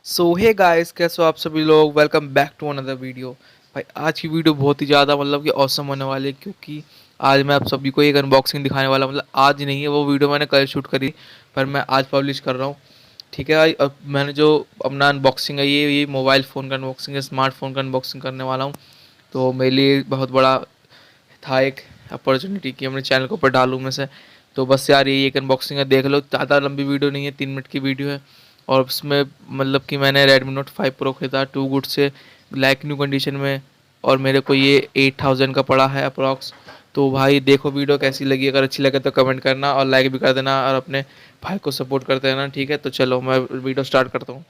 सो hey guys, कैसे हो आप सभी लोग। Welcome back to another video. भाई आज की वीडियो बहुत ही ज़्यादा मतलब कि औसम होने वाली है, क्योंकि आज मैं आप सभी को एक अनबॉक्सिंग दिखाने वाला। मतलब आज नहीं है, वो वीडियो मैंने कल शूट करी, पर मैं आज पब्लिश कर रहा हूँ। ठीक है भाई, अब मैंने जो अपना अनबॉक्सिंग है ये मोबाइल फ़ोन का अनबॉक्सिंग है, स्मार्टफोन का अनबॉक्सिंग करने वाला हूँ। तो मेरे लिए बहुत बड़ा था एक अपॉर्चुनिटी कि अपने चैनल के ऊपर डालूँ मैं से। तो बस यार यही एक अनबॉक्सिंग है, देख लो। ज़्यादा लंबी वीडियो नहीं है, 3 मिनट की वीडियो है। और उसमें मतलब कि मैंने Redmi Note 5 Pro खरीदा टू गुड से, लाइक न्यू कंडीशन में। और मेरे को ये 8000 का पड़ा है अप्रॉक्स। तो भाई देखो वीडियो कैसी लगी, अगर अच्छी लगे तो कमेंट करना और लाइक भी कर देना, और अपने भाई को सपोर्ट करते रहना। ठीक है, तो चलो मैं वीडियो स्टार्ट करता हूँ।